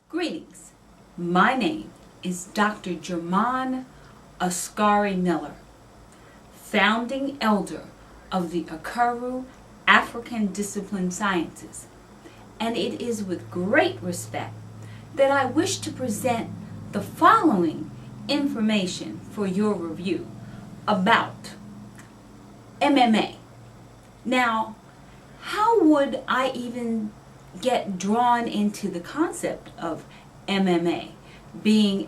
Greetings. My name is Dr. German Askari Miller, founding elder of the Askari African Discipline Sciences, and it is with great respect that I wish to present the following information for your review about MMA. Now, how would I even get drawn into the concept of MMA being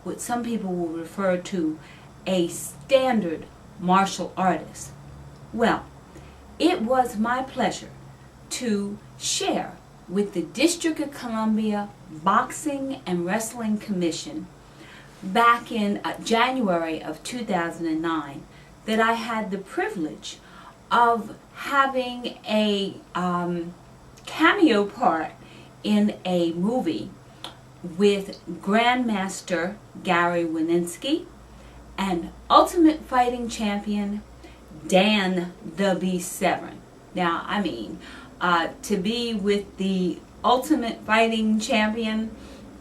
what some people will refer to a standard martial artist? Well, it was my pleasure to share with the District of Columbia Boxing and Wrestling Commission back in January of 2009 that I had the privilege of having a cameo part in a movie with Grandmaster Gary Wininski and Ultimate Fighting Champion Dan the Beast Severn. Now, to be with the Ultimate Fighting Champion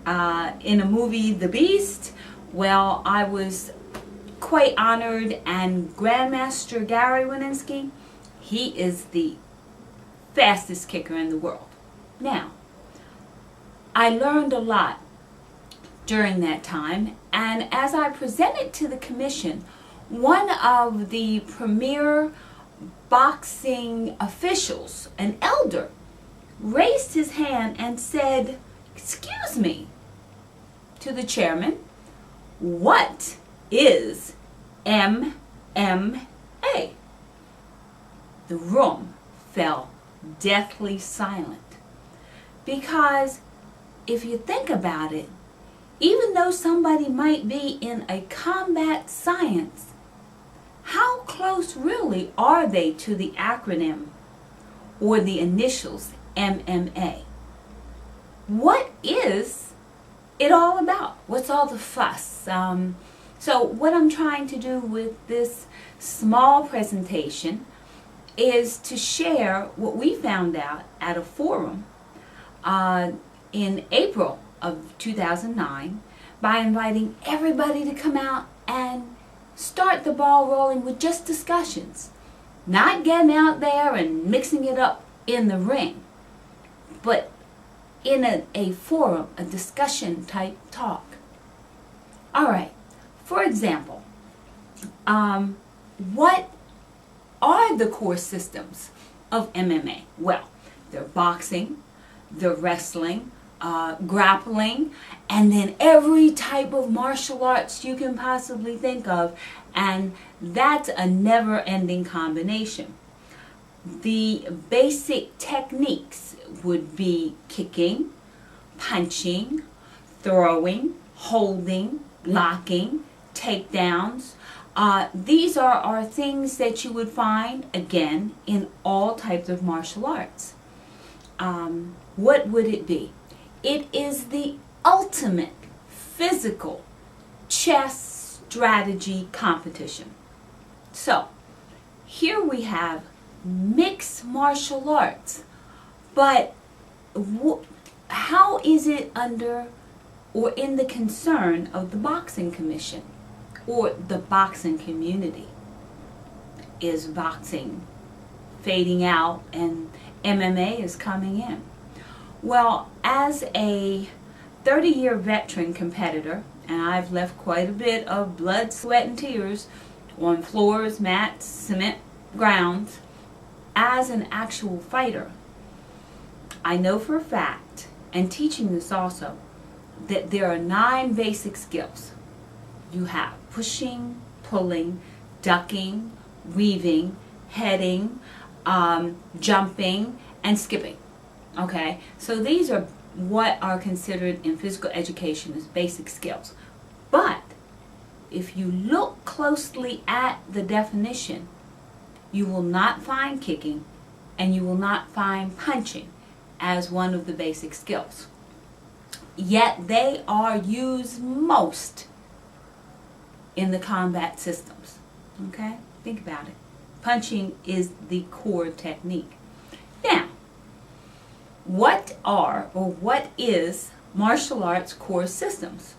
in a movie, The Beast, well, I was quite honored, and Grandmaster Gary Wininski, he is the fastest kicker in the world. Now, I learned a lot during that time, and as I presented to the commission, one of the premier boxing officials, an elder, raised his hand and said, "Excuse me," to the chairman, "what is MMA?" The room fell deathly silent, because if you think about it, even though somebody might be in a combat science, how close really are they to the acronym or the initials MMA? What is it all about? What's all the fuss? So what I'm trying to do with this small presentation is to share what we found out at a forum in April of 2009 by inviting everybody to come out and start the ball rolling with just discussions. Not getting out there and mixing it up in the ring, but in a forum, a discussion type talk. Alright, for example, what are the core systems of MMA? Well, they're boxing, they're wrestling, grappling, and then every type of martial arts you can possibly think of, and that's a never-ending combination. The basic techniques would be kicking, punching, throwing, holding, blocking, takedowns. These are things that you would find, again, in all types of martial arts. What would it be? It is the ultimate physical chess strategy competition. So, here we have mixed martial arts, but how is it under or in the concern of the Boxing Commission or the boxing community? Is boxing fading out and MMA is coming in? Well, as a 30-year veteran competitor, and I've left quite a bit of blood, sweat, and tears on floors, mats, cement grounds, as an actual fighter, I know for a fact, and teaching this also, that there are 9 basic skills. You have pushing, pulling, ducking, weaving, heading, jumping, and skipping. Okay, so these are what are considered in physical education as basic skills. But if you look closely at the definition, you will not find kicking and you will not find punching as one of the basic skills. Yet they are used most in the combat systems. Okay, think about it. Punching is the core technique. Now, what is martial arts core systems.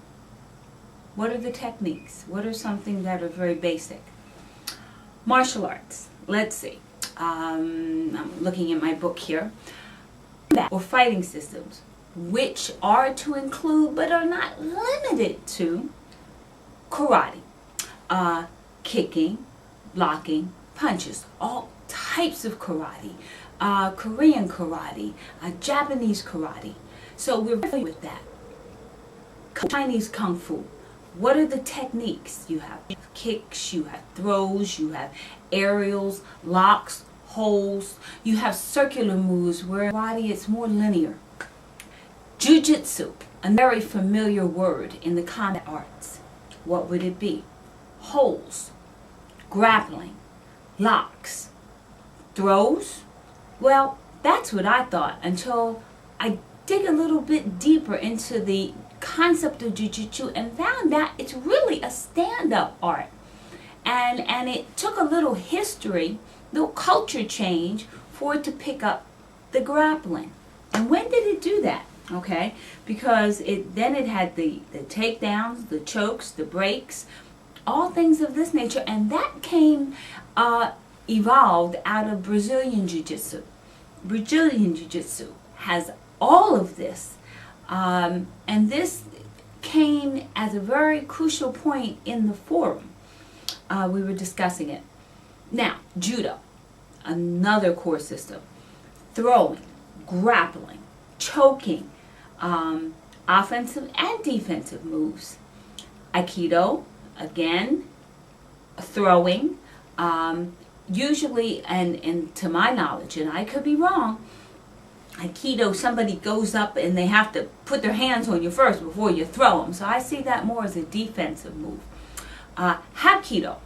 What are the techniques? What are something that are very basic? Martial arts. Let's see. I'm looking at my book here. Or fighting systems, which are to include but are not limited to karate, kicking, blocking, punches, all types of karate, Korean karate, Japanese karate. So we're familiar with that. Chinese kung fu. What are the techniques? You have kicks, you have throws, you have aerials, locks, holds. You have circular moves where karate it's more linear. Jiu-jitsu, a very familiar word in the combat arts. What would it be? Holds, grappling, locks, throws. Well, that's what I thought until I dig a little bit deeper into the concept of jiu-jitsu and found that it's really a stand-up art. And it took a little history, little culture change for it to pick up the grappling. And when did it do that? Okay, because it had the takedowns, the chokes, the breaks, all things of this nature, and that came evolved out of Brazilian Jiu-Jitsu. Brazilian Jiu-Jitsu has all of this, and this came as a very crucial point in the forum. We were discussing it. Now, Judo, another core system. Throwing, grappling, choking, offensive and defensive moves. Aikido, again, throwing, usually, and to my knowledge, and I could be wrong, Aikido, somebody goes up and they have to put their hands on you first before you throw them. So I see that more as a defensive move. Hapkido,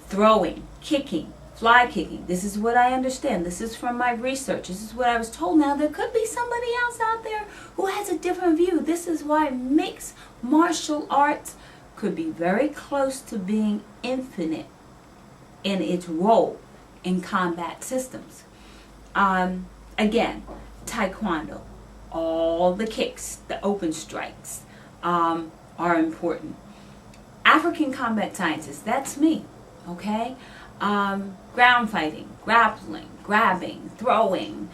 throwing, kicking, fly kicking. This is what I understand. This is from my research. This is what I was told. Now, there could be somebody else out there who has a different view. This is why mixed martial arts could be very close to being infinite in its role in combat systems. Again, Taekwondo, all the kicks, the open strikes are important. African combat sciences, that's me, okay? Ground fighting, grappling, grabbing, throwing,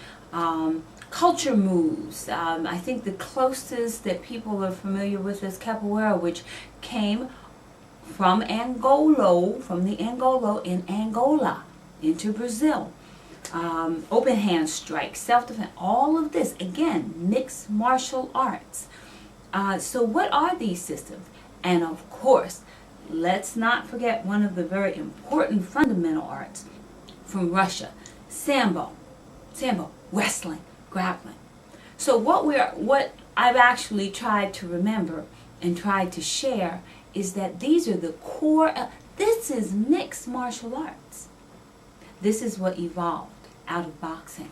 culture moves. I think the closest that people are familiar with is capoeira, which came from Angolo, from the Angolo in Angola into Brazil. Open hand strikes, self-defense, all of this, again, mixed martial arts. So what are these systems? And of course, let's not forget one of the very important fundamental arts from Russia, Sambo, wrestling, grappling. So what I've actually tried to remember and tried to share is that these are the core, this is mixed martial arts. This is what evolved out of boxing.